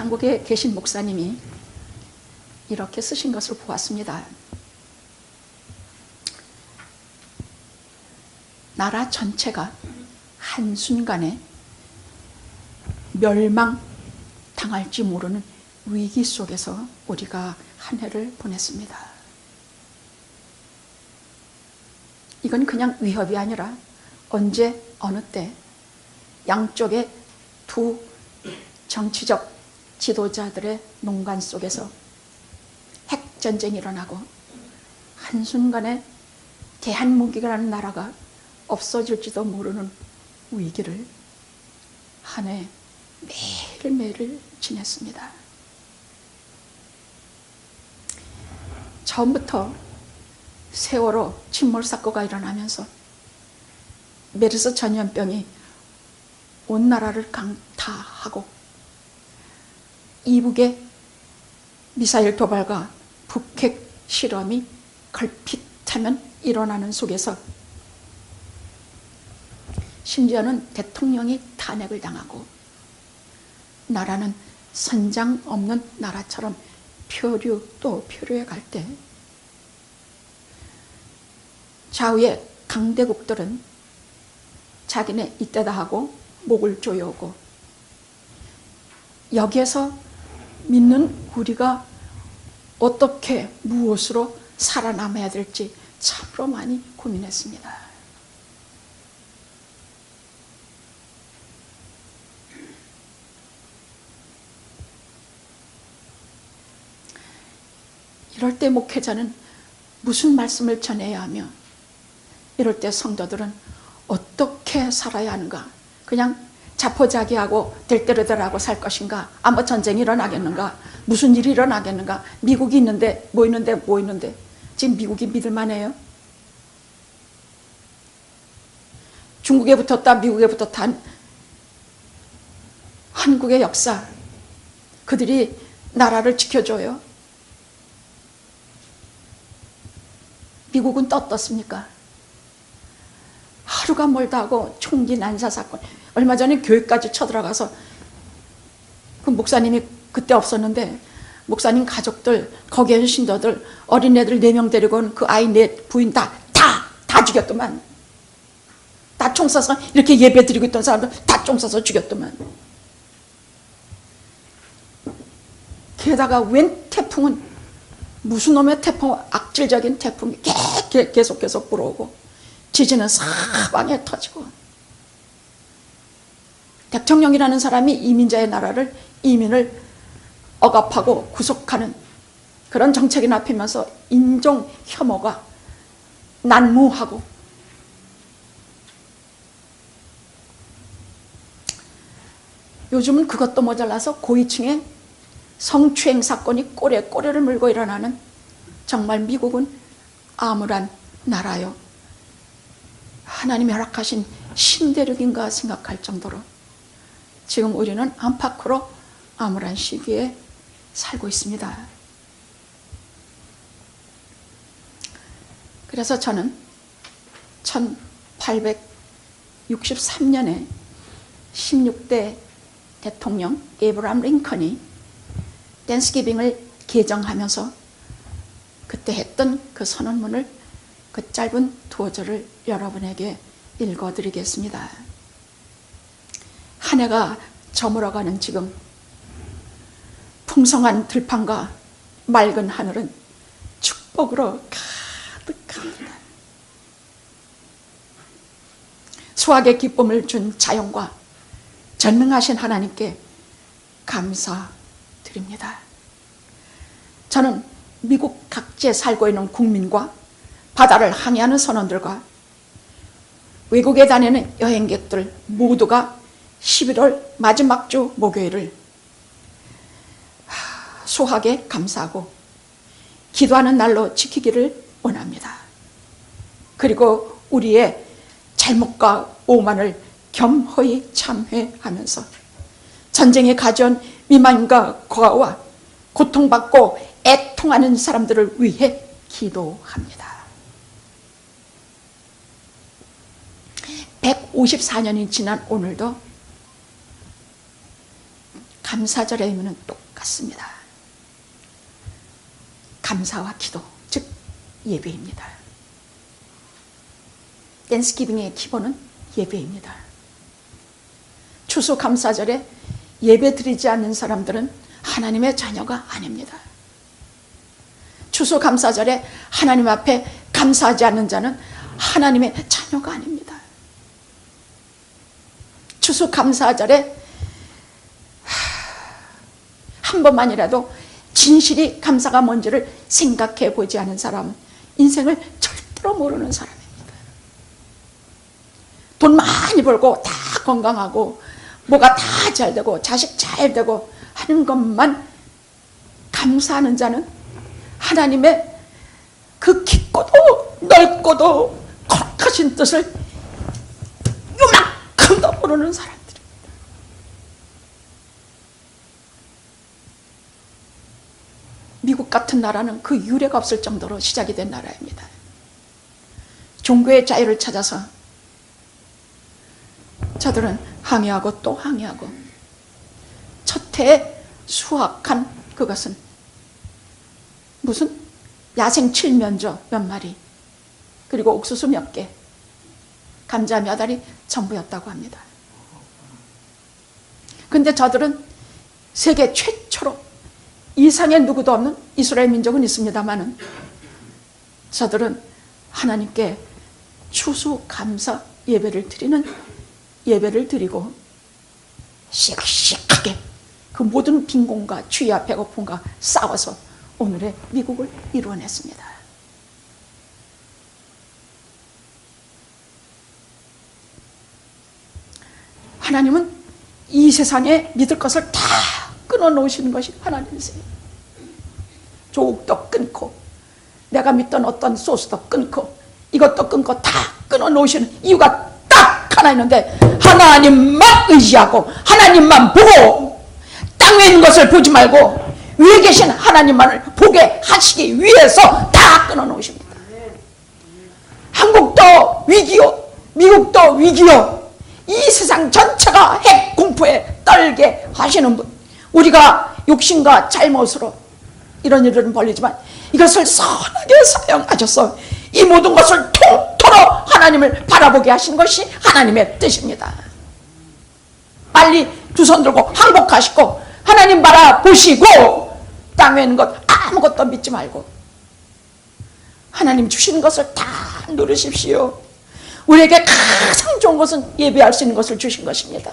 한국에 계신 목사님이 이렇게 쓰신 것을 보았습니다. 나라 전체가 한순간에 멸망당할지 모르는 위기 속에서 우리가 한 해를 보냈습니다. 이건 그냥 위협이 아니라 언제 어느 때 양쪽의 두 정치적 지도자들의 농간 속에서 핵전쟁이 일어나고 한순간에 대한민국이라는 나라가 없어질지도 모르는 위기를 한 해 매일매일 지냈습니다. 처음부터 세월호 침몰사고가 일어나면서 메르스 전염병이 온 나라를 강타하고 이북의 미사일 도발과 북핵 실험이 걸핏하면 일어나는 속에서 심지어는 대통령이 탄핵을 당하고 나라는 선장 없는 나라처럼 표류 또 표류해 갈 때 좌우의 강대국들은 자기네 이때다 하고 목을 조여오고 여기에서 믿는 우리가 어떻게 무엇으로 살아남아야 될지 참으로 많이 고민했습니다. 이럴 때 목회자는 무슨 말씀을 전해야 하며 이럴 때 성도들은 어떻게 살아야 하는가? 그냥 자포자기하고 될 대로 되라고 살 것인가? 아무 전쟁이 일어나겠는가? 무슨 일이 일어나겠는가? 미국이 있는데 뭐 있는데 지금 미국이 믿을만해요? 중국에 붙었다 미국에 붙었다 한국의 역사 그들이 나라를 지켜줘요? 미국은 떴습니까? 하루가 멀다 하고 총기 난사 사건 얼마 전에 교회까지 쳐들어가서 그 목사님이 그때 없었는데 목사님 가족들 거기에 있는 신도들 어린애들 4명 데리고 온 그 아이 부인 다 죽였더만 다 총 쏴서 이렇게 예배 드리고 있던 사람들 다 총 쏴서 죽였더만 게다가 웬 태풍은 무슨 놈의 태풍 악질적인 태풍이 계속 불어오고 지진은 사방에 터지고 대통령이라는 사람이 이민자의 나라를 이민을 억압하고 구속하는 그런 정책이 나피면서 인종 혐오가 난무하고 요즘은 그것도 모자라서 고위층의 성추행 사건이 꼬레를 물고 일어나는 정말 미국은 암울한 나라요. 하나님이 허락하신 신대륙인가 생각할 정도로 지금 우리는 안팎으로 암울한 시기에 살고 있습니다. 그래서 저는 1863년에 16대 대통령 에이브라함 링컨이 댄스기빙을 개정하면서 그때 했던 그 선언문을 그 짧은 2절을 여러분에게 읽어드리겠습니다. 한 해가 저물어가는 지금 풍성한 들판과 맑은 하늘은 축복으로 가득합니다. 수확의 기쁨을 준 자연과 전능하신 하나님께 감사드립니다. 저는 미국 각지에 살고 있는 국민과 바다를 항해하는 선원들과 외국에 다니는 여행객들 모두가 11월 마지막 주 목요일을 수확에 감사하고 기도하는 날로 지키기를 원합니다. 그리고 우리의 잘못과 오만을 겸허히 참회하면서 전쟁에 가져온 미만과 고아와 고통받고 애통하는 사람들을 위해 기도합니다. 154년이 지난 오늘도 감사절의 의미는 똑같습니다. 감사와 기도, 즉 예배입니다. 댄스기빙의 기본은 예배입니다. 추수감사절에 예배 드리지 않는 사람들은 하나님의 자녀가 아닙니다. 추수감사절에 하나님 앞에 감사하지 않는 자는 하나님의 자녀가 아닙니다. 추수감사절에 한 번만이라도 진실이 감사가 뭔지를 생각해 보지 않은 사람은 인생을 절대로 모르는 사람입니다. 돈 많이 벌고 다 건강하고 뭐가 다 잘 되고 자식 잘 되고 하는 것만 감사하는 자는 하나님의 그 깊고도 넓고도 거룩하신 뜻을 요만큼도 모르는 사람들입니다. 미국 같은 나라는 그 유례가 없을 정도로 시작이 된 나라입니다. 종교의 자유를 찾아서 저들은 항의하고 또 항의하고 첫 해에 수확한 그것은 무슨 야생 칠면조 몇 마리 그리고 옥수수 몇 개, 감자 몇 알이 전부였다고 합니다. 그런데 저들은 세계 최초로 이상의 누구도 없는 이스라엘 민족은 있습니다만은 저들은 하나님께 추수감사 예배를 드리고 씩씩하게 그 모든 빈곤과 추위와 배고픔과 싸워서 오늘의 미국을 이루어냈습니다. 하나님은 이 세상에 믿을 것을 다 끊어놓으시는 것이 하나님이세요. 조국도 끊고 내가 믿던 어떤 소스도 끊고 이것도 끊고 다 끊어놓으시는 이유가 딱 하나 있는데 하나님만 의지하고 하나님만 보고 땅에 있는 것을 보지 말고 위에 계신 하나님만을 보게 하시기 위해서 다 끊어놓으십니다. 한국도 위기요, 미국도 위기요, 이 세상 전체가 핵 공포에 떨게 하시는 분, 우리가 욕심과 잘못으로 이런 일들은 벌리지만 이것을 선하게 사용하셔서 이 모든 것을 통틀어 하나님을 바라보게 하신 것이 하나님의 뜻입니다. 빨리 두 손 들고 항복하시고 하나님 바라보시고 땅에 있는 것 아무것도 믿지 말고 하나님 주시는 것을 다 누리십시오. 우리에게 가장 좋은 것은 예배할 수 있는 것을 주신 것입니다.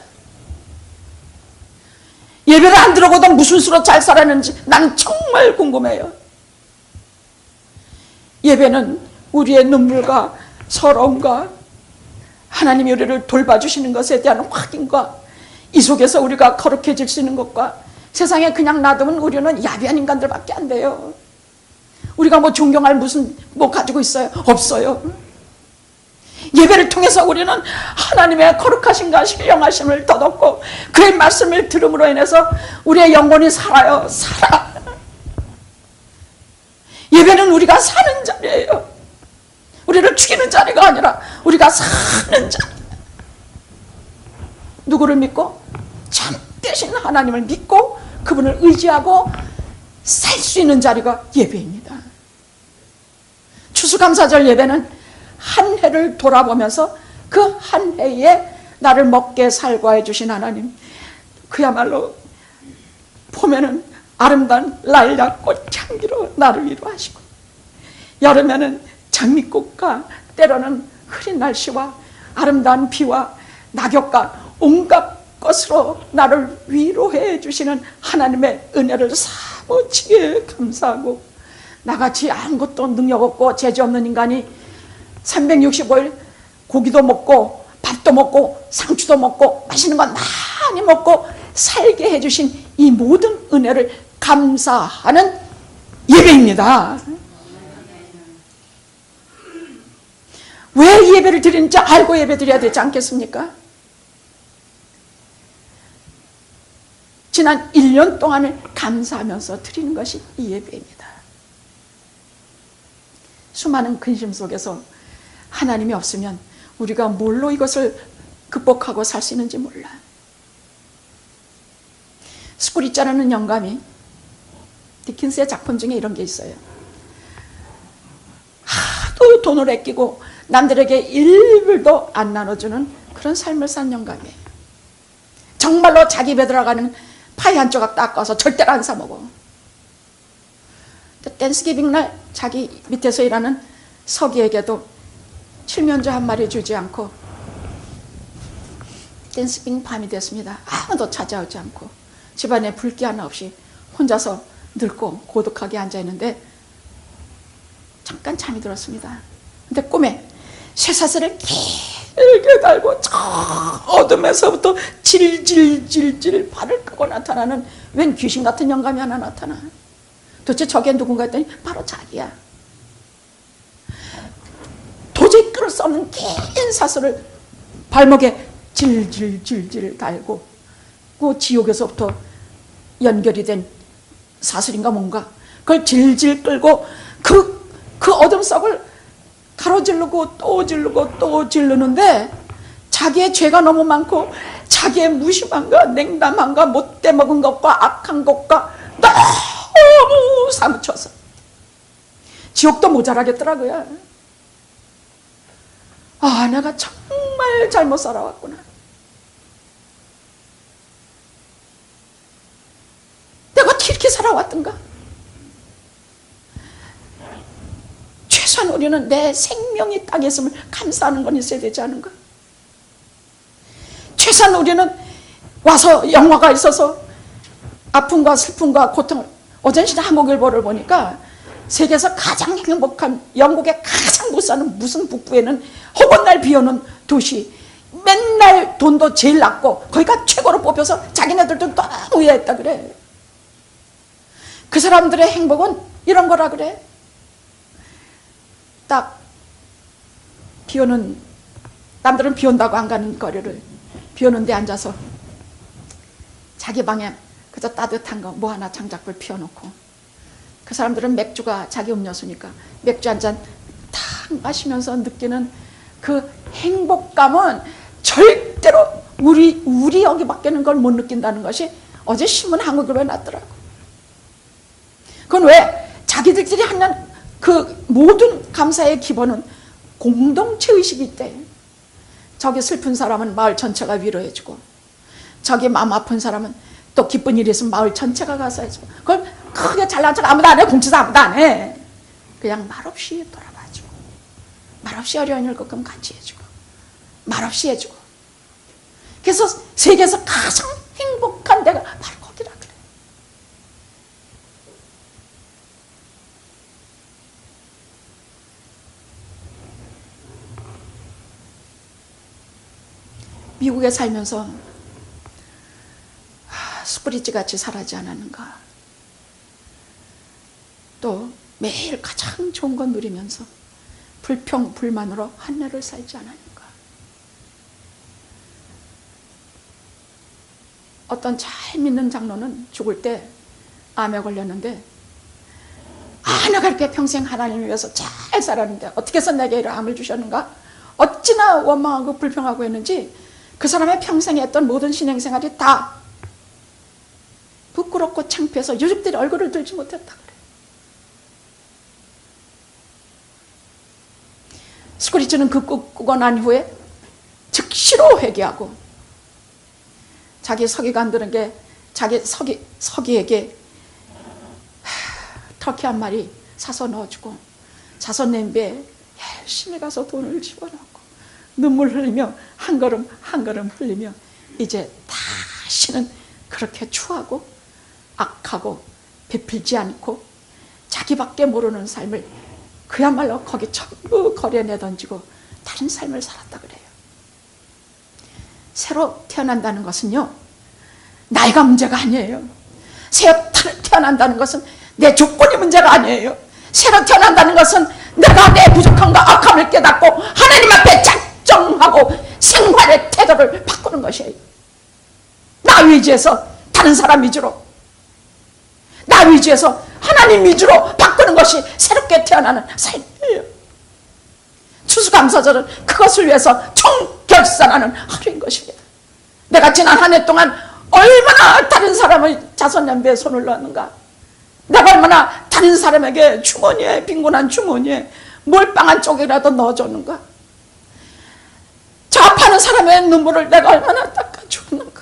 예배를 안 들어고도 무슨 수로 잘 살았는지 난 정말 궁금해요. 예배는 우리의 눈물과 서러움과 하나님이 우리를 돌봐주시는 것에 대한 확인과 이 속에서 우리가 거룩해질 수 있는 것과 세상에 그냥 놔두면 우리는 야비한 인간들밖에 안 돼요. 우리가 뭐 존경할 무슨 뭐 가지고 있어요? 없어요. 예배를 통해서 우리는 하나님의 거룩하신가 신령하심을 덧없고 그의 말씀을 들음으로 인해서 우리의 영혼이 살아요. 살아. 예배는 우리가 사는 자리예요. 우리를 죽이는 자리가 아니라 우리가 사는 자리. 누구를 믿고? 참되신 하나님을 믿고 그분을 의지하고 살 수 있는 자리가 예배입니다. 추수감사절 예배는 한 해를 돌아보면서 그 한 해에 나를 먹게 살고 해주신 하나님, 그야말로 봄에는 아름다운 라일락 꽃 향기로 나를 위로하시고 여름에는 장미꽃과 때로는 흐린 날씨와 아름다운 비와 낙엽과 온갖 것으로 나를 위로해 주시는 하나님의 은혜를 사무치게 감사하고 나같이 아무것도 능력 없고 재주 없는 인간이 365일 고기도 먹고 밥도 먹고 상추도 먹고 맛있는 건 많이 먹고 살게 해주신 이 모든 은혜를 감사하는 예배입니다. 왜 예배를 드리는지 알고 예배 드려야 되지 않겠습니까? 지난 1년 동안을 감사하면서 드리는 것이 이 예배입니다. 수많은 근심 속에서 하나님이 없으면 우리가 뭘로 이것을 극복하고 살 수 있는지 몰라. 스쿠리자라는 영감이 디킨스의 작품 중에 이런 게 있어요. 하도 돈을 아끼고 남들에게 1불도 안 나눠주는 그런 삶을 산 영감이에요. 정말로 자기 배 들어가는 파이 한 조각 닦아서 절대로 안 사먹어. 댄스기빙 날 자기 밑에서 일하는 서기에게도 칠면조 한 마리 주지 않고 댄스기빙 밤이 됐습니다. 아무도 찾아오지 않고 집안에 불기 하나 없이 혼자서 늙고 고독하게 앉아있는데 잠깐 잠이 들었습니다. 근데 꿈에 쇠사슬을 길게 달고 저 어둠에서부터 질질질질 발을 끄고 나타나는 웬 귀신 같은 영감이 하나 나타나. 도대체 저게 누군가 했더니 바로 자기야. 도저히 끊을 수 없는 긴 사슬을 발목에 질질질질 달고 그 지옥에서부터 연결이 된 사슬인가 뭔가 그걸 질질 끌고 그 어둠 속을 가로지르고 또 지르고 또 지르는데 자기의 죄가 너무 많고 자기의 무심함과 냉담함과 못돼 먹은 것과 악한 것과 너무 사무쳐서 지옥도 모자라겠더라고요. 아, 내가 정말 잘못 살아왔구나. 내가 어떻게 이렇게 살아왔던가? 최소한 우리는 내 생명이 땅에 있음을 감사하는 건 있어야 되지 않은가? 최소한 우리는 와서 영화가 있어서 아픔과 슬픔과 고통을, 어제는 진짜 한국일보를 보니까 세계에서 가장 행복한, 영국의 가장 못 사는 무슨 북부에는 허건날 비오는 도시, 맨날 돈도 제일 낮고 거기가 최고로 뽑혀서 자기네들도 너무 후회했다 그래. 그 사람들의 행복은 이런 거라 그래. 딱 비오는, 남들은 비 온다고 안 가는 거리를 비 오는데 앉아서 자기 방에 그저 따뜻한 거 뭐 하나 장작불 피워놓고, 그 사람들은 맥주가 자기 음료수니까 맥주 한 잔 탁 마시면서 느끼는 그 행복감은 절대로 우리 여기밖에는 걸 못 느낀다는 것이 어제 신문 한국어에 났더라고. 그건 왜? 자기들끼리 하는 그 모든 감사의 기본은 공동체 의식이 있대. 저기 슬픈 사람은 마을 전체가 위로해주고, 저기 마음 아픈 사람은 또 기쁜 일이 있으면 마을 전체가 가서 해주고, 그걸 크게 잘난 척 아무도 안 해. 공치도 아무도 안 해. 그냥 말없이 돌아봐주고, 말없이 어려운 일 겪으면 같이 해주고, 말없이 해주고. 그래서 세계에서 가장 행복한 데가 바로 거기라 그래. 미국에 살면서 스프리츠 같이 살아지 않았는가? 또 매일 가장 좋은 건 누리면서 불평, 불만으로 한날을 살지 않았는가? 어떤 잘 믿는 장로는 죽을 때 암에 걸렸는데, 내가 이렇게 평생 하나님을 위해서 잘 살았는데 어떻게 해서 내게 이런 암을 주셨는가? 어찌나 원망하고 불평하고 했는지 그 사람의 평생에 했던 모든 신앙생활이 다 부끄럽고 창피해서 유족들이 얼굴을 들지 못했다 그래. 스크리츠는 그 꾸고 난 후에 즉시로 회개하고, 자기 서기관들에게, 자기 서기에게 터키 한 마리 사서 넣어주고, 자선 냄비에 열심히 가서 돈을 집어넣고 눈물 흘리며 한 걸음 한 걸음 흘리며 이제 다시는 그렇게 추하고 악하고 베풀지 않고 자기밖에 모르는 삶을 그야말로 거기 전부 거리에 내던지고 다른 삶을 살았다 그래요. 새로 태어난다는 것은요, 나이가 문제가 아니에요. 새로 태어난다는 것은 내 조건이 문제가 아니에요. 새로 태어난다는 것은 내가 내 부족함과 악함을 깨닫고 하나님 앞에 작정하고 생활의 태도를 바꾸는 것이에요. 나 위주에서 다른 사람 위주로, 나 위주에서 하나님 위주로 바꾸는 것이 새롭게 태어나는 삶이에요. 추수감사절은 그것을 위해서 총결산하는 하루인 것입니다. 내가 지난 한 해 동안 얼마나 다른 사람을 자선연배에 손을 넣는가? 내가 얼마나 다른 사람에게 주머니에, 빈곤한 주머니에 몰빵한 쪽이라도 넣어줬는가? 저 아파하는 사람의 눈물을 내가 얼마나 닦아주었는가?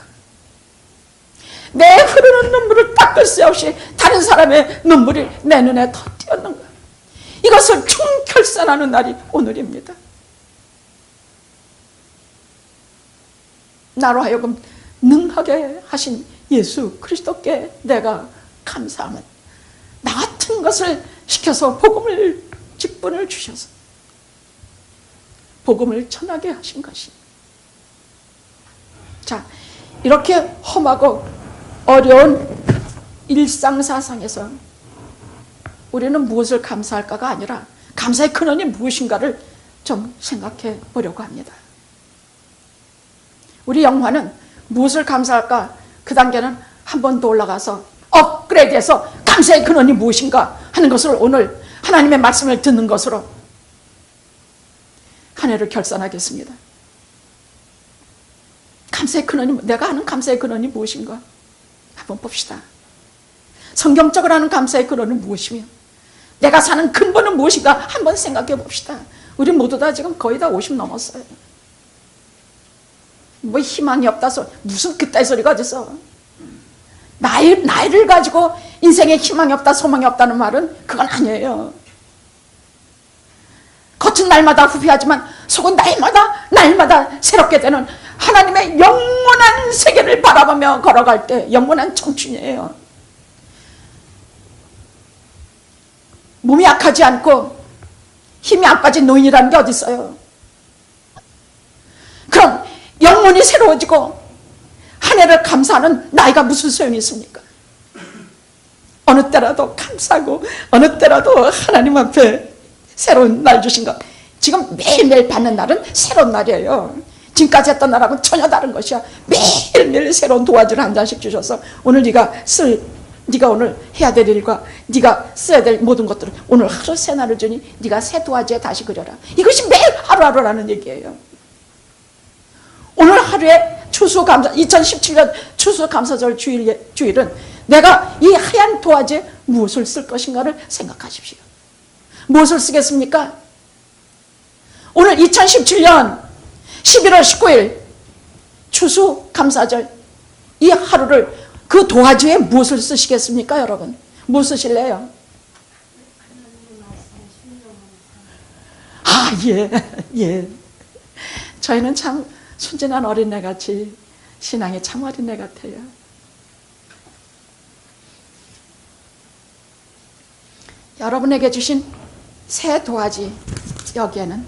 내 흐르는 눈물을 닦을 새 없이 다른 사람의 눈물이 내 눈에 더 띄었는가? 이것을 총결산하는 날이 오늘입니다. 나로 하여금 능하게 하신 예수 그리스도께 내가 감사하면 나 같은 것을 시켜서 복음을 직분을 주셔서 복음을 전하게 하신 것이. 자, 이렇게 험하고 어려운 일상사상에서 우리는 무엇을 감사할까가 아니라 감사의 근원이 무엇인가를 좀 생각해 보려고 합니다. 우리 영화는 무엇을 감사할까? 그 단계는 한 번 더 올라가서 업그레이드해서 감사의 근원이 무엇인가 하는 것을 오늘 하나님의 말씀을 듣는 것으로 한 해를 결산하겠습니다. 감사의 근원이, 내가 하는 감사의 근원이 무엇인가 한번 봅시다. 성경적으로 하는 감사의 근원은 무엇이며 내가 사는 근본은 무엇인가 한번 생각해 봅시다. 우리 모두 다 지금 거의 다 50 넘었어요. 뭐 희망이 없다 무슨 그따위 소리가 어딨어. 나이를 가지고 인생에 희망이 없다, 소망이 없다는 말은 그건 아니에요. 겉은 날마다 후회하지만 속은 날마다 새롭게 되는 하나님의 영원한 세계를 바라보며 걸어갈 때 영원한 청춘이에요. 몸이 약하지 않고 힘이 안 빠진 노인이라는 게 어디 있어요? 그럼 영혼이 새로워지고 한 해를 감사하는 나이가 무슨 소용이 있습니까? 어느 때라도 감사하고 어느 때라도 하나님 앞에 새로운 날 주신 것. 지금 매일매일 받는 날은 새로운 날이에요. 지금까지 했던 날하고는 전혀 다른 것이야. 매일매일 새로운 도화지를 한 잔씩 주셔서 오늘 네가 오늘 해야 될 일과 네가 써야 될 모든 것들을 오늘 하루 새 날을 주니 네가 새 도화지에 다시 그려라. 이것이 매일 하루하루라는 얘기예요. 오늘 하루에 추수감사 2017년 추수감사절 주일은 내가 이 하얀 도화지에 무엇을 쓸 것인가를 생각하십시오. 무엇을 쓰겠습니까? 오늘 2017년 11월 19일 추수감사절 이 하루를 그 도화지에 무엇을 쓰시겠습니까, 여러분? 뭐 쓰실래요? 아, 예. 저희는 참 순진한 어린애같이 신앙이 참 어린애 같아요. 여러분에게 주신 새 도화지 여기에는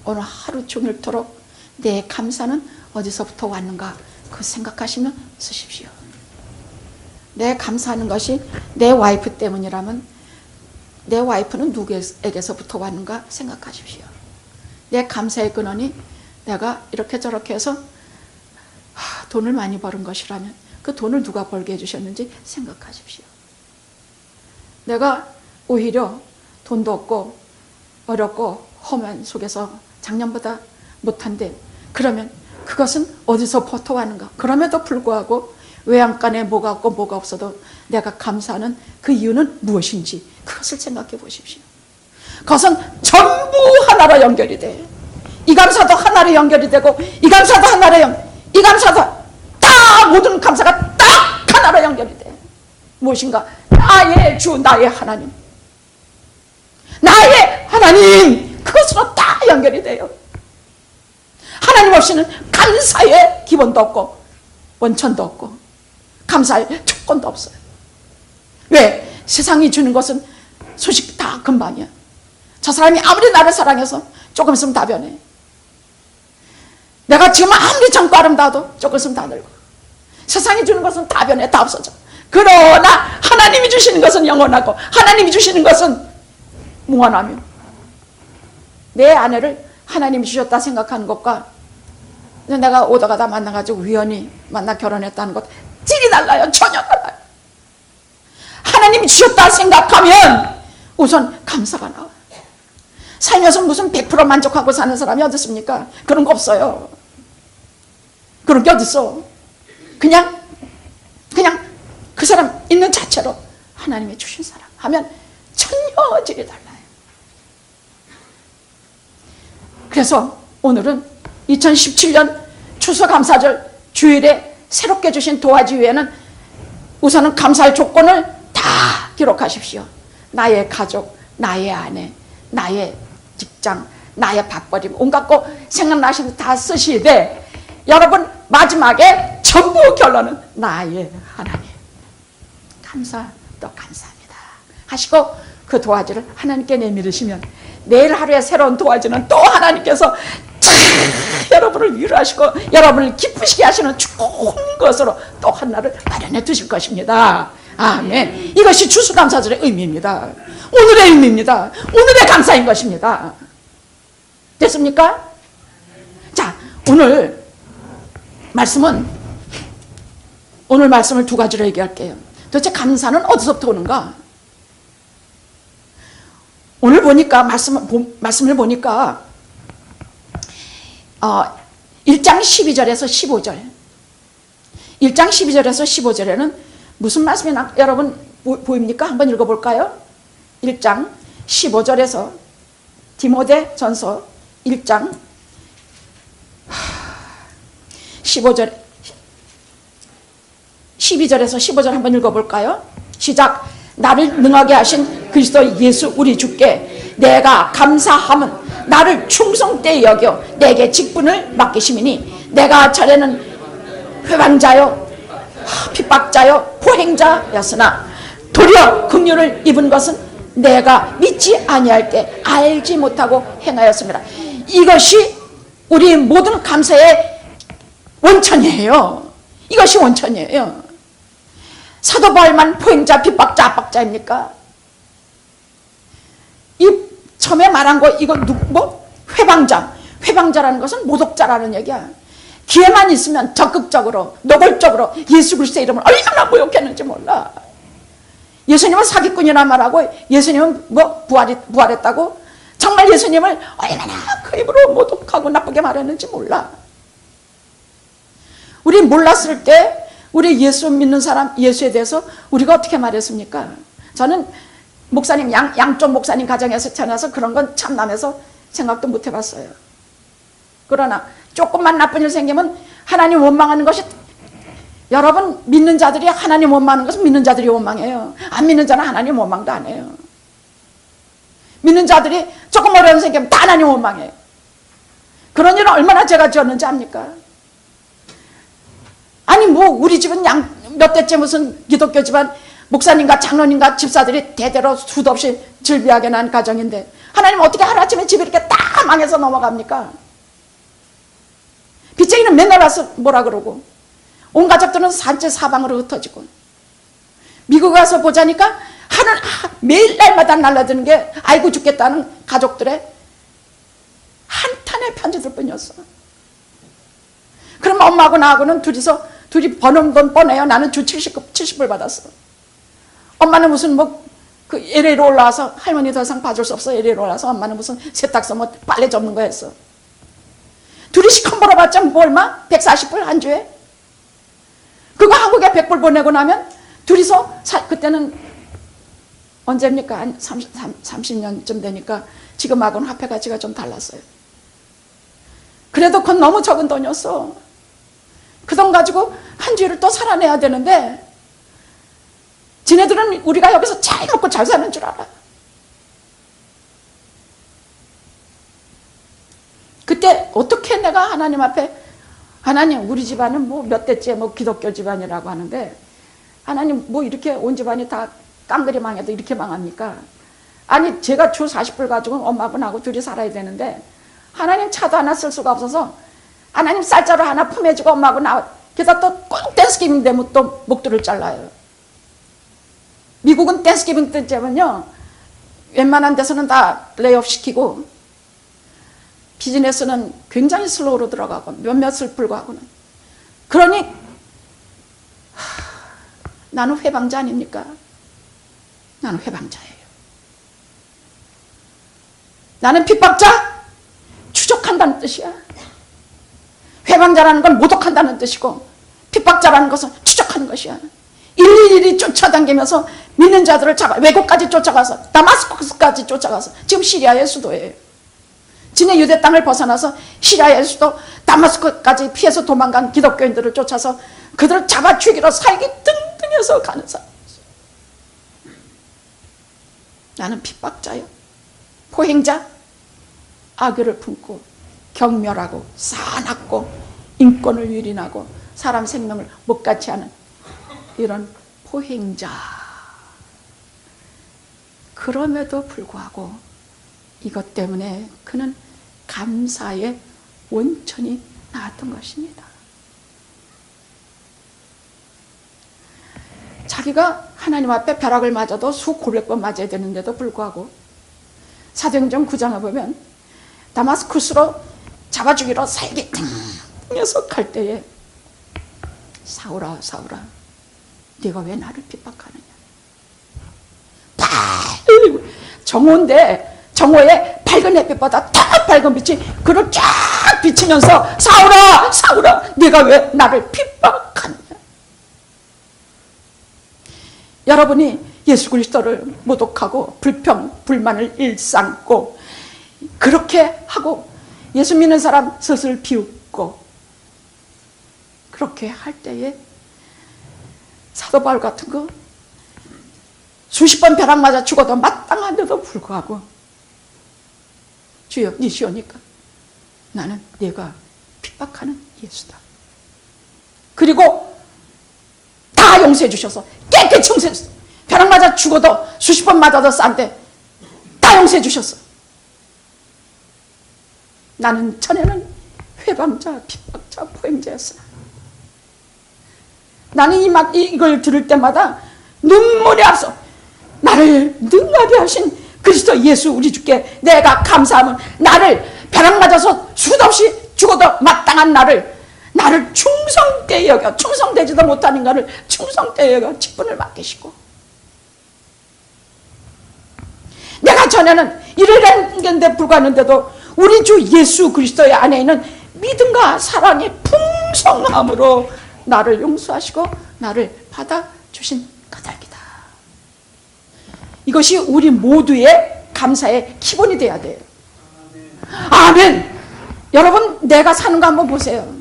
오늘 하루 종일토록 내 감사는 어디서부터 왔는가 그 생각하시면 쓰십시오. 내 감사하는 것이 내 와이프 때문이라면 내 와이프는 누구에게서부터 왔는가 생각하십시오. 내 감사의 근원이 내가 이렇게 저렇게 해서 돈을 많이 버는 것이라면 그 돈을 누가 벌게 해주셨는지 생각하십시오. 내가 오히려 돈도 없고 어렵고 험한 속에서 작년보다 못한데 그러면 그것은 어디서부터 왔는가? 그럼에도 불구하고 외양간에 뭐가 없고 뭐가 없어도 내가 감사하는 그 이유는 무엇인지 그것을 생각해 보십시오. 그것은 전부 하나로 연결이 돼. 이 감사도 하나로 연결이 되고 이 감사도 하나로 이 감사도 다 모든 감사가 딱 하나로 연결이 돼. 무엇인가? 나의 주, 나의 하나님. 나의 하나님, 그것으로 다 연결이 돼요. 하나님 없이는 감사의 기본도 없고 원천도 없고 감사의 조건도 없어요. 왜? 세상이 주는 것은 소식 다 금방이야. 저 사람이 아무리 나를 사랑해서 조금 있으면 다 변해. 내가 지금 아무리 젊고 아름다워도 조금 있으면 다 늙어. 세상이 주는 것은 다 변해, 다 없어져. 그러나 하나님이 주시는 것은 영원하고 하나님이 주시는 것은 무한하며 내 아내를 하나님이 주셨다 생각하는 것과 내가 오다가다 만나가지고 우연히 만나 결혼했다는 것 질이 달라요. 전혀 달라요. 하나님이 주셨다 생각하면 우선 감사가 나와요. 살면서 무슨 100% 만족하고 사는 사람이 어디 있습니까? 그런 거 없어요. 그런 게 어디 있어? 그냥 그 사람 있는 자체로 하나님이 주신 사람 하면 천녀질이 달라요. 그래서 오늘은 2017년 추수감사절 주일에 새롭게 주신 도화지 위에는 우선은 감사할 조건을 다 기록하십시오. 나의 가족, 나의 아내, 나의 직장, 나의 밥벌이 온갖 거 생각나시면 다 쓰시되 여러분 마지막에 전부 결론은 나의 하나님. 감사 또 감사합니다 하시고 그 도화지를 하나님께 내밀으시면 내일 하루에 새로운 도화지는 또 하나님께서 여러분을 위로하시고 여러분을 기쁘시게 하시는 좋은 것으로 또 하나를 마련해 두실 것입니다. 아멘. 이것이 추수감사절의 의미입니다. 오늘의 의미입니다. 오늘의 감사인 것입니다. 됐습니까? 자, 오늘 말씀을 두 가지로 얘기할게요. 도대체 감사는 어디서부터 오는가? 오늘 보니까 말씀을 보니까 1장 12절에서 15절 1장 12절에서 15절에는 무슨 말씀이 여러분 보입니까? 한번 읽어볼까요? 1장 15절에서 디모데 전서 1장 15절 12절에서 15절 한번 읽어볼까요? 시작. 나를 능하게 하신 그리스도 예수 우리 주께 내가 감사함은 나를 충성되이 여겨 내게 직분을 맡기심이니 내가 전에는 회방자요 핍박자요 포행자였으나 도리어 긍휼을 입은 것은 내가 믿지 아니할 때 알지 못하고 행하였습니다. 이것이 우리 모든 감사의 원천이에요. 이것이 원천이에요. 사도 바울만 포행자, 핍박자, 압박자입니까? 이 처음에 말한 거 이거 회방자라는 것은 모독자라는 얘기야. 기회만 있으면 적극적으로 노골적으로 예수 그리스도의 이름을 얼마나 모욕했는지 몰라. 예수님은 사기꾼이라 말하고 예수님은 부활했다고 정말 예수님을 얼마나 그 입으로 모독하고 나쁘게 말했는지 몰라. 우리 몰랐을 때 우리 예수 믿는 사람 예수에 대해서 우리가 어떻게 말했습니까? 저는 목사님 양쪽 목사님 가정에서 태어나서 그런 건 참남해서 생각도 못 해봤어요. 그러나 조금만 나쁜 일 생기면 하나님 원망하는 것이 여러분 믿는 자들이 하나님 원망하는 것은 믿는 자들이 원망해요. 안 믿는 자는 하나님 원망도 안 해요. 믿는 자들이 조금 어려운 일 생기면 다 하나님 원망해요. 그런 일은 얼마나 제가 지었는지 압니까? 아니 우리 집은 몇 대째 무슨 기독교 집안 목사님과 장로님과 집사들이 대대로 수도 없이 즐비하게 난 가정인데 하나님 어떻게 하루아침에 집이 이렇게 딱 망해서 넘어갑니까? 빚쟁이는 맨날 와서 뭐라 그러고 온 가족들은 산채 사방으로 흩어지고 미국 가서 보자니까 매일 날마다 날라드는 게 아이고 죽겠다는 가족들의 한탄의 편지들 뿐이었어. 그럼 엄마하고 나하고는 둘이 버는 돈 뻔해요. 나는 주 70불 받았어. 엄마는 무슨 그 LA로 올라와서 할머니 더 이상 봐줄 수 없어. LA로 올라와서 엄마는 무슨 세탁소 빨래 접는 거 했어. 둘이 시커 벌어봤자 얼마? 140불 한 주에. 그거 한국에 100불 보내고 나면 둘이서 그때는 언제입니까? 한 30년쯤 되니까 지금하고는 화폐 가치가 좀 달랐어요. 그래도 그건 너무 적은 돈이었어. 그 돈 가지고 한 주를 또 살아내야 되는데 지네들은 우리가 여기서 잘 먹고 잘 사는 줄 알아. 그때 어떻게 내가 하나님 앞에 하나님 우리 집안은 몇 대째 기독교 집안이라고 하는데 하나님 이렇게 온 집안이 다 깡그리 망해도 이렇게 망합니까? 아니 제가 주 40불 가지고 엄마하고 나하고 둘이 살아야 되는데 하나님 차도 하나 쓸 수가 없어서 하나님 쌀자루 하나 품해주고 엄마하고 나 그래서 또 꼭 댄스기빙 되면 또 목줄을 잘라요. 미국은 댄스기빙 때문에요 웬만한 데서는 다 레이업 시키고 비즈니스는 굉장히 슬로우로 들어가고 몇몇을 불구하고는 그러니 나는 회방자 아닙니까? 나는 회방자예요. 나는 핍박자 추적한다는 뜻이야. 회방자라는 건 모독한다는 뜻이고 핍박자라는 것은 추적하는 것이야. 일일이 쫓아다니면서 믿는 자들을 잡아 외국까지 쫓아가서 다마스커스까지 쫓아가서 지금 시리아의 수도예요. 진해 유대 땅을 벗어나서 시리아의 수도 다마스커스까지 피해서 도망간 기독교인들을 쫓아서 그들을 잡아 죽이러 살기 등등해서 가는 사람. 나는 핍박자요, 포행자, 악의를 품고 경멸하고 사납고 인권을 유린하고 사람 생명을 못같이 하는 이런 포행자. 그럼에도 불구하고 이것 때문에 그는 감사의 원천이 나왔던 것입니다. 자기가 하나님 앞에 벼락을 맞아도 수 900번 맞아야 되는데도 불구하고 사도행전 9장에 보면 다마스쿠스로 잡아 죽이러 살기 등에서 갈 때에 사울아 사울아 네가 왜 나를 핍박하느냐. 정오인데 정오에 밝은 햇빛보다 더 밝은 빛이 그를 쫙 비치면서 사울아 사울아 네가 왜 나를 핍박하느냐. 여러분이 예수 그리스도를 모독하고 불평 불만을 일삼고 그렇게 하고 예수 믿는 사람 슬슬 비웃고 그렇게 할 때에 사도 바울 같은 거 수십 번 벼락 맞아 죽어도 마땅한데도 불구하고 주여 니시오니까 나는 네가 핍박하는 예수다. 그리고 다 용서해 주셔서 깨끗이 용서해 주셨어. 벼락 맞아 죽어도 수십 번 맞아도 싼데 다 용서해 주셨어. 나는 전에는 회방자, 핍박자, 포행자였어. 나는 이걸 들을 때마다 눈물이 앞서 나를 능하게 하신 그리스도 예수 우리 주께 내가 감사하면 나를 벼락 맞아서 수도 없이 죽어도 마땅한 나를 충성되이 여겨 충성되지도 못하는 것을 충성되이 여겨 직분을 맡기시고 내가 전에는 이런 게 불과했는데도 우리 주 예수 그리스도의 안에 있는 믿음과 사랑의 풍성함으로 나를 용서하시고 나를 받아주신 까닭이다. 이것이 우리 모두의 감사의 기본이 돼야 돼요. 아멘. 여러분 내가 사는 거 한번 보세요.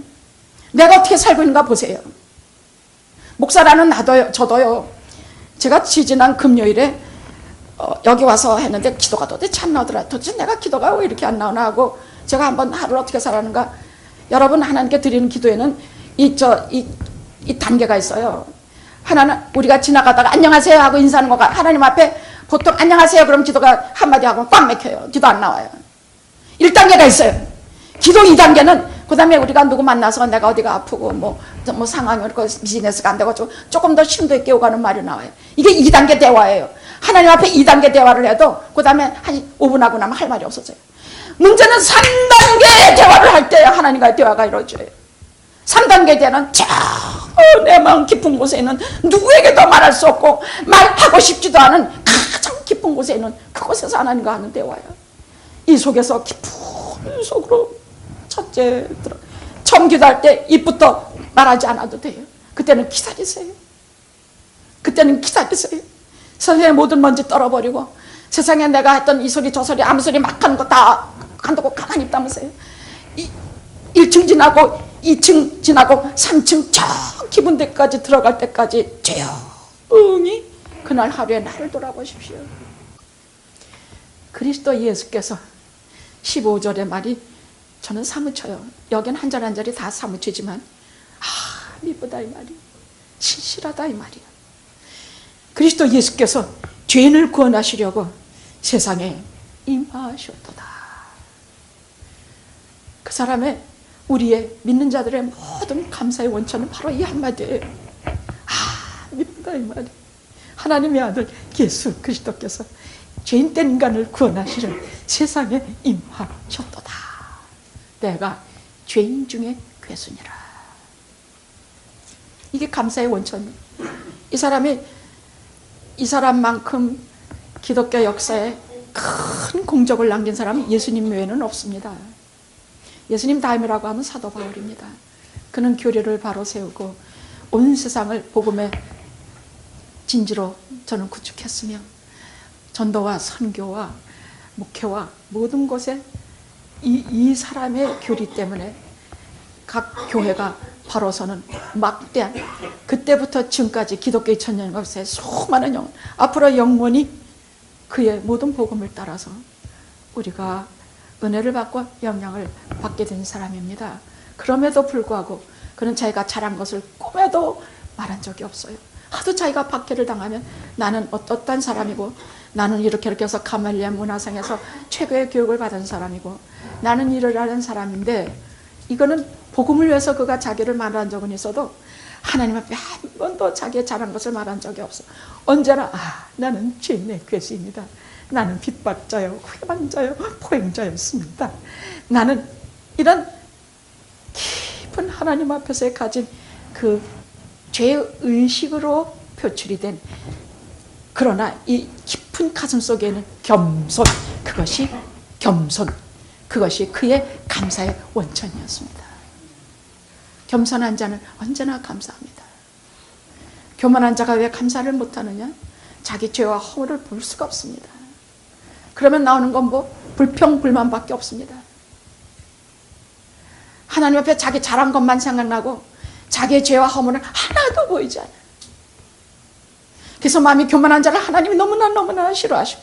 내가 어떻게 살고 있는가 보세요. 목사라는 저도요. 제가 지지난 금요일에 여기 와서 했는데 기도가 도대체 안 나오더라. 도대체 내가 기도가 왜 이렇게 안 나오나 하고 제가 한번 하루를 어떻게 살았는가. 여러분 하나님께 드리는 기도에는 이 단계가 있어요. 하나는 우리가 지나가다가 안녕하세요 하고 인사하는 거가 하나님 앞에 보통 안녕하세요 그럼 기도가 한마디 하고 꽉 막혀요. 기도 안 나와요. 1단계가 있어요. 기도 2단계는 그 다음에 우리가 누구 만나서 내가 어디가 아프고 뭐 상황이 그렇고 비즈니스가 안 되고 조금 더 심도 있게 오가는 말이 나와요. 이게 2단계 대화예요. 하나님 앞에 2단계 대화를 해도 그 다음에 한 5분 하고 나면 할 말이 없어져요. 문제는 3단계 대화를 할 때 하나님과의 대화가 이루어져요. 3단계 때는 내 마음 깊은 곳에 있는 누구에게도 말할 수 없고 말하고 싶지도 않은 가장 깊은 곳에 있는 그곳에서 하나님과 하는 대화예요. 이 속에서 깊은 속으로 첫째 처음 기도할 때 입부터 말하지 않아도 돼요. 그때는 기다리세요. 그때는 기다리세요. 세상의 모든 먼지 떨어버리고 세상에 내가 했던 이 소리 저 소리 아무 소리 막 하는 거 다 간두고 가만히 있다면서요. 1층 지나고 2층 지나고 3층 저 깊은 데까지 들어갈 때까지 조용히 그날 하루에 나를 돌아보십시오. 그리스도 예수께서 15절의 말이 저는 사무쳐요. 여긴 한 절 한 절이 다 사무치지만 미쁘다 이 말이 신실하다 이 말이야. 그리스도 예수께서 죄인을 구원하시려고 세상에 임하셨도다. 그 사람의 우리의 믿는 자들의 모든 감사의 원천은 바로 이 한마디예요. 미쁘다 이 말이. 하나님의 아들 예수 그리스도께서 죄인된 인간을 구원하시려 세상에 임하셨도다. 내가 죄인 중에 괴순이라. 이게 감사의 원천이에요. 이 사람만큼 기독교 역사에 큰 공적을 남긴 사람은 예수님 외에는 없습니다. 예수님 다음이라고 하면 사도 바울입니다. 그는 교리를 바로 세우고 온 세상을 복음의 진지로 저는 구축했으며 전도와 선교와 목회와 모든 곳에 이 사람의 교리 때문에 각 교회가 바로서는 막대한, 그때부터 지금까지 기독교 2000년 것에 수많은 영혼, 앞으로 영원히 그의 모든 복음을 따라서 우리가 은혜를 받고 영향을 받게 된 사람입니다. 그럼에도 불구하고 그는 자기가 잘한 것을 꿈에도 말한 적이 없어요. 하도 자기가 박해를 당하면 나는 어떤 사람이고, 나는 이렇게 해서 가말리아 문화상에서 최고의 교육을 받은 사람이고, 나는 일을 하는 사람인데, 이거는 복음을 위해서 그가 자기를 말한 적은 있어도 하나님 앞에 한 번도 자기의 잘한 것을 말한 적이 없어. 언제나 나는 죄인의 괴수입니다. 나는 핍박자요, 회방자요, 포행자였습니다. 나는 이런 깊은 하나님 앞에서 가진 그 죄의식으로 표출이 된, 그러나 이 깊은 가슴 속에는 겸손, 그것이 그의 감사의 원천이었습니다. 겸손한 자는 언제나 감사합니다. 교만한 자가 왜 감사를 못하느냐? 자기 죄와 허물을 볼 수가 없습니다. 그러면 나오는 건 뭐? 불평, 불만밖에 없습니다. 하나님 앞에 자기 잘한 것만 생각나고 자기의 죄와 허물은 하나도 보이지 않아요. 그래서 마음이 교만한 자를 하나님이 너무나 싫어하시고,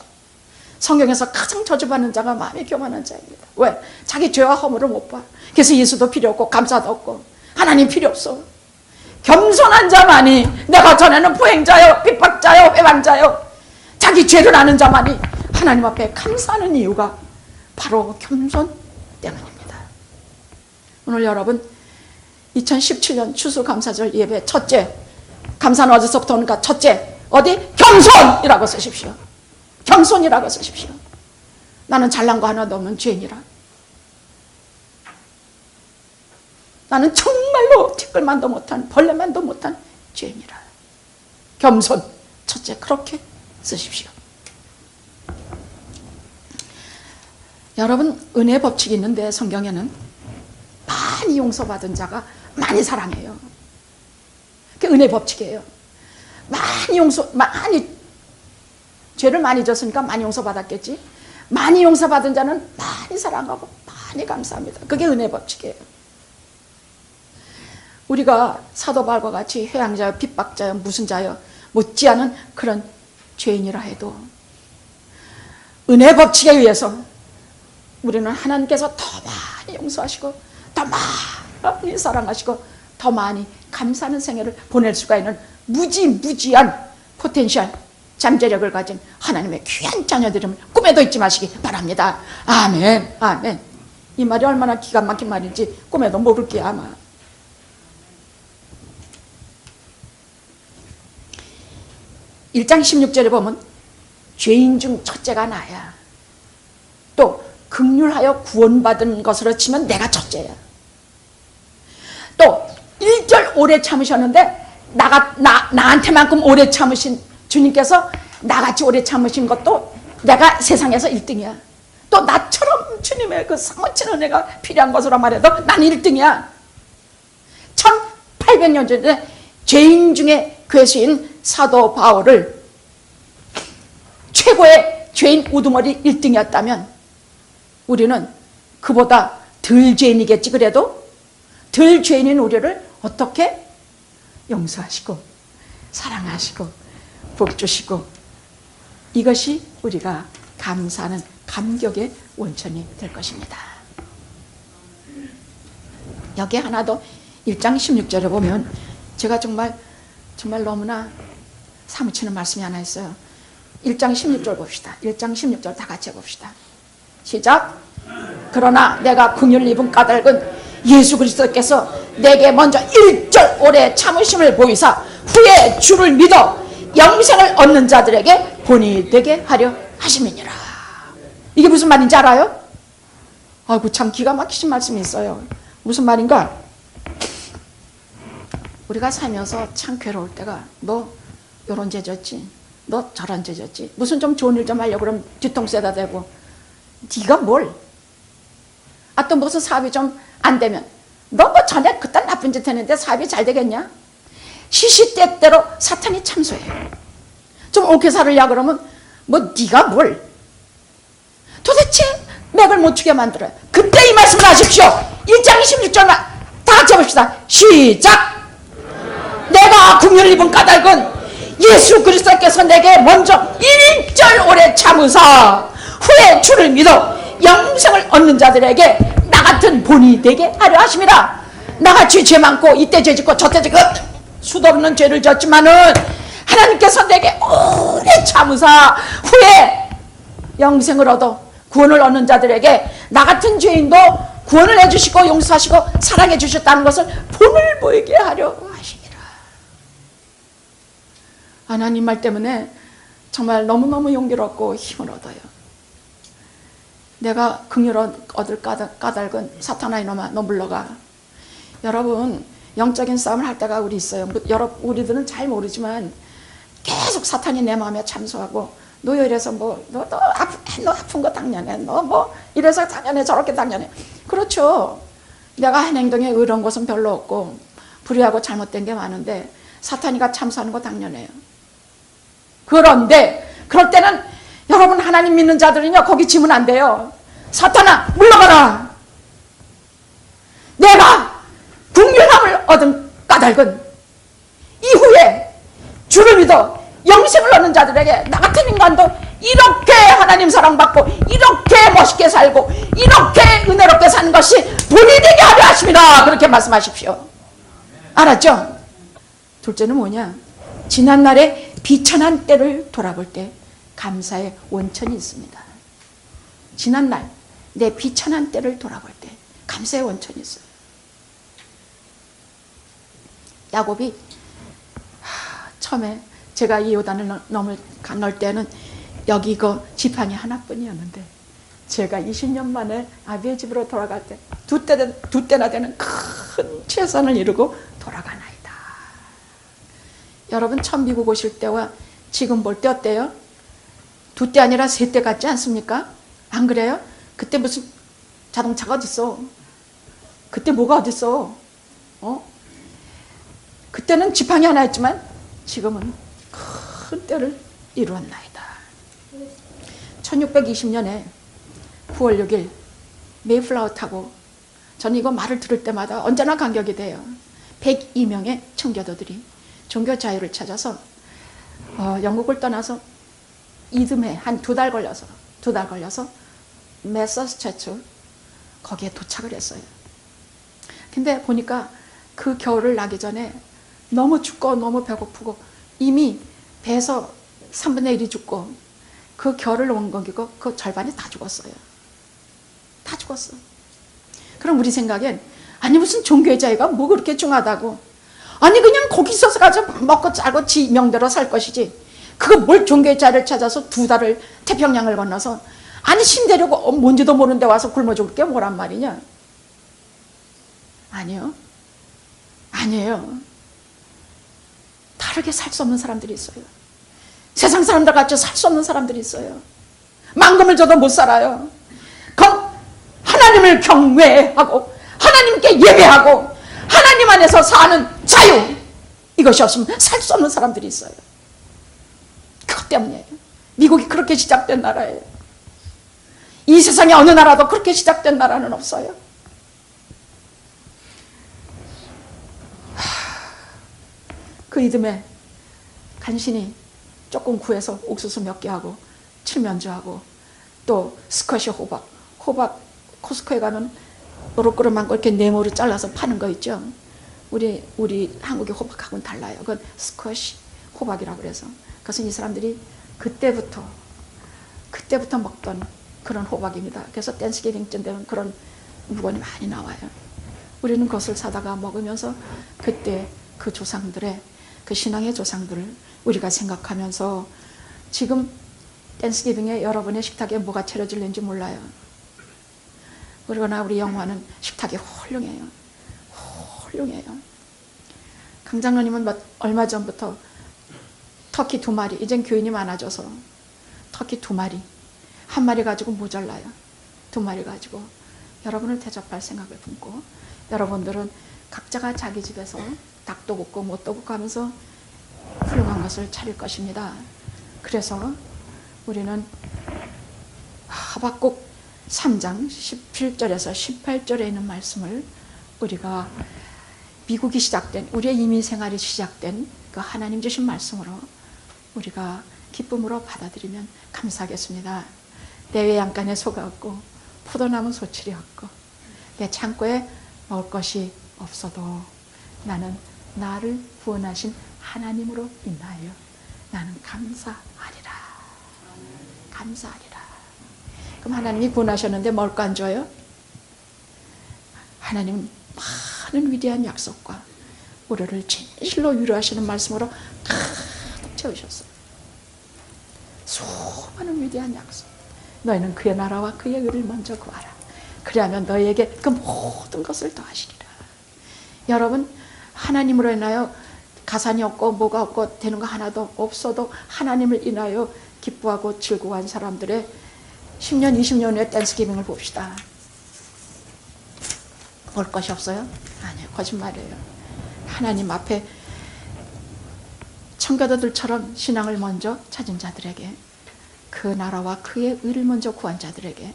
성경에서 가장 저주받는 자가 마음이 교만한 자입니다. 왜? 자기 죄와 허물을 못 봐. 그래서 예수도 필요 없고 감사도 없고 하나님 필요 없어. 겸손한 자만이, 내가 전에는 포행자요, 핍박자요, 회방자요, 자기 죄를 아는 자만이 하나님 앞에 감사하는 이유가 바로 겸손 때문입니다. 오늘 여러분 2017년 추수감사절 예배 첫째, 감사는 어디서부터 오는가? 첫째, 어디? 겸손이라고 쓰십시오. 겸손이라고 쓰십시오. 나는 잘난 거 하나도 없는 죄인이라. 나는 정말로 티끌만도 못한, 벌레만도 못한 죄인이라. 겸손, 첫째, 그렇게 쓰십시오. 여러분, 은혜 법칙이 있는데 성경에는 많이 용서받은 자가 많이 사랑해요. 그게 은혜 법칙이에요. 많이 죄를 많이 졌으니까 많이 용서받았겠지. 많이 용서받은 자는 많이 사랑하고 많이 감사합니다. 그게 은혜 법칙이에요. 우리가 사도 바울과 같이 회항자여, 핍박자여, 무슨 자여 못지않은 그런 죄인이라 해도 은혜 법칙에 의해서 우리는 하나님께서 더 많이 용서하시고 더 많이 사랑하시고 더 많이 감사하는 생애를 보낼 수가 있는 무지한 포텐셜, 잠재력을 가진 하나님의 귀한 자녀들임을 꿈에도 잊지 마시기 바랍니다. 아멘, 아멘. 이 말이 얼마나 기가 막힌 말인지 꿈에도 모를게요, 아마. (1장 16절에) 보면 죄인 중 첫째가 나야. 또 긍휼하여 구원받은 것으로 치면 내가 첫째야. 또 1절 오래 참으셨는데 나한테만큼 오래 참으신 주님께서 나같이 오래 참으신 것도 내가 세상에서 1등이야. 또 나처럼 주님의 그 사모친 은혜가 필요한 것으로 말해도 난 1등이야. 1800년 전에 죄인 중에 괴수인 사도 바울을 최고의 죄인 우두머리 1등이었다면 우리는 그보다 덜 죄인이겠지. 그래도 덜 죄인인 우리를 어떻게 용서하시고 사랑하시고 복 주시고, 이것이 우리가 감사하는 감격의 원천이 될 것입니다. 여기 하나 더 1장 16절에 보면 제가 정말 너무나 사무치는 말씀이 하나 있어요. 1장 16절 봅시다. 1장 16절 다 같이 해봅시다. 시작. 그러나 내가 긍휼 입은 까닭은 예수 그리스도께서 내게 먼저 1절 오래 참으심을 보이사 후에 주를 믿어 영생을 얻는 자들에게 본이 되게 하려 하심이니라. 이게 무슨 말인지 알아요? 아이고, 참 기가 막히신 말씀이 있어요. 무슨 말인가? 우리가 살면서 참 괴로울 때가, 너 요런 죄 졌지, 너 저런 죄 졌지, 무슨 좀 좋은 일 좀 하려고 그러면 뒤통수에다 대고, 네가 뭘? 또 무슨 사업이 좀 안 되면, 너 뭐 전에 그딴 나쁜 짓 했는데 사업이 잘 되겠냐? 시시때때로 사탄이 참소해요. 좀 옳게 살으려 그러면 뭐 네가 뭘 도대체 맥을 못 추게 만들어요. 그때 이 말씀을 하십시오. 1장 26절 다 같이 해봅시다. 시작. 내가 긍휼을 입은 까닭은 예수 그리스도께서 내게 먼저 1절 오래 참으사 후에 주를 믿어 영생을 얻는 자들에게 나 같은 본이 되게 하려 하심이라. 나같이 죄 많고 이때 죄 짓고 저때 죄 짓고 수도 없는 죄를 졌지만은 하나님께서 내게 오래 참으사 후에 영생을 얻어 구원을 얻는 자들에게 나 같은 죄인도 구원을 해주시고 용서하시고 사랑해 주셨다는 것을 본을 보이게 하려 하시니라. 하나님 말 때문에 정말 너무너무 용기를 얻고 힘을 얻어요. 내가 긍휼을 얻을 까닭은 사탄아 이놈아 너 물러가. 여러분 영적인 싸움을 할 때가 우리 있어요. 우리들은 잘 모르지만 계속 사탄이 내 마음에 참소하고 너 이래서 뭐 너 아픈 거 당연해. 너 뭐 이래서 당연해. 저렇게 당연해. 그렇죠. 내가 한 행동에 의로운 것은 별로 없고 불의하고 잘못된 게 많은데 사탄이가 참소하는 거 당연해요. 그런데 그럴 때는 여러분 하나님 믿는 자들은요 거기 지면 안 돼요. 사탄아 물러가라. 내가 긍휼함을 얻은 까닭은 이후에 주를 믿어 영생을 얻는 자들에게 나 같은 인간도 이렇게 하나님 사랑받고 이렇게 멋있게 살고 이렇게 은혜롭게 사는 것이 본이 되게 하려 하십니다. 그렇게 말씀하십시오. 알았죠? 둘째는 뭐냐? 지난날의 비천한 때를 돌아볼 때 감사의 원천이 있습니다. 지난날 내 비천한 때를 돌아볼 때 감사의 원천이 있어요. 야곱이 처음에 제가 이 요단을 건널 때는 여기 그 지팡이 하나뿐이었는데 제가 20년 만에 아비의 집으로 돌아갈 때 두 때나 되는 큰 최선을 이루고 돌아가나이다. 여러분 처음 미국 오실 때와 지금 볼 때 어때요? 두 때 아니라 세 때 같지 않습니까? 안 그래요? 그때 무슨 자동차가 어딨어? 그때 뭐가 어딨어? 그때는 지팡이 하나였지만 지금은 큰 때를 이루었나이다. 1620년에 9월 6일 메이플라워 타고 저는 이거 말을 들을 때마다 언제나 감격이 돼요. 102명의 청교도들이 종교 자유를 찾아서 영국을 떠나서 이듬해 한 두 달 걸려서 매서스체츠 거기에 도착을 했어요. 근데 보니까 그 겨울을 나기 전에 너무 춥고 너무 배고프고 이미 배에서 3분의 1이 죽고 그 겨울을 원거기고 그 절반이 다 죽었어요. 다 죽었어. 그럼 우리 생각엔 아니 무슨 종교의 자유가 뭐 그렇게 중하다고. 아니 그냥 거기 있어서 가서 먹고 살고 지 명대로 살 것이지. 그거 뭘 종교의 자유를 찾아서 두 달을 태평양을 건너서 아니 신대려고 뭔지도 모르는데 와서 굶어 죽을 게 뭐란 말이냐. 아니요. 아니에요. 다르게 살 수 없는 사람들이 있어요. 세상 사람들 같이 살 수 없는 사람들이 있어요. 만금을 줘도 못 살아요. 하나님을 경외하고 하나님께 예배하고 하나님 안에서 사는 자유 이것이 없으면 살 수 없는 사람들이 있어요. 그것 때문이에요. 미국이 그렇게 시작된 나라예요. 이 세상에 어느 나라도 그렇게 시작된 나라는 없어요. 그 이듬해 간신히 조금 구해서 옥수수 몇 개 하고 칠면조하고 또 스쿼시 호박 코스코에 가면 노릇그릇한 거 이렇게 네모로 잘라서 파는 거 있죠. 우리 한국의 호박하고는 달라요. 그건 스쿼시 호박이라고 그래서 그것은 이 사람들이 그때부터 먹던 그런 호박입니다. 그래서 댄스기빙쯤 되면 그런 물건이 많이 나와요. 우리는 그것을 사다가 먹으면서 그때 그 조상들의 그 신앙의 조상들을 우리가 생각하면서 지금 댄스기빙에 여러분의 식탁에 뭐가 차려질는지 몰라요. 그러나 우리 영화는 식탁이 훌륭해요. 훌륭해요. 강장로님은 얼마 전부터 터키 2마리, 이젠 교인이 많아져서 터키 2마리, 1마리 가지고 모자라요. 2마리 가지고 여러분을 대접할 생각을 품고 여러분들은 각자가 자기 집에서 닭도 굽고 못도 굽고 하면서 훌륭한 것을 차릴 것입니다. 그래서 우리는 하박국 3장 17절에서 18절에 있는 말씀을 우리가 미국이 시작된, 우리의 이민 생활이 시작된 그 하나님 주신 말씀으로 우리가 기쁨으로 받아들이면 감사하겠습니다. 내 외양간에 소가 없고 포도나무 소출이 없고 내 창고에 먹을 것이 없어도 나는 나를 구원하신 하나님으로 인하여 나는 감사하리라. 감사하리라. 그럼 하나님이 구원하셨는데 뭘 거 안 줘요? 하나님은 많은 위대한 약속과 우리를 진실로 위로하시는 말씀으로 가득 채우셨어요. 수많은 위대한 약속. 너희는 그의 나라와 그의 의를 먼저 구하라. 그리하면 너희에게 그 모든 것을 더하시리라. 여러분, 하나님으로 인하여 가산이 없고 뭐가 없고 되는 거 하나도 없어도 하나님을 인하여 기뻐하고 즐거워한 사람들의 10년, 20년 후에 댄스기빙을 봅시다. 볼 것이 없어요? 아니요, 거짓말이에요. 하나님 앞에 청교도들처럼 신앙을 먼저 찾은 자들에게, 그 나라와 그의 의를 먼저 구한 자들에게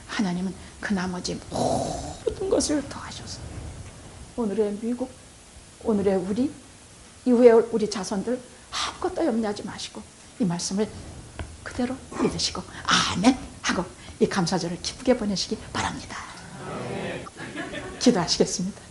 하나님은 그 나머지 모든 것을 더하셔서 오늘의 미국, 오늘의 우리, 이후에 우리 자손들 아무것도 염려하지 마시고 이 말씀을 그대로 믿으시고 아멘 하고 이 감사절을 기쁘게 보내시기 바랍니다. 기도하시겠습니다.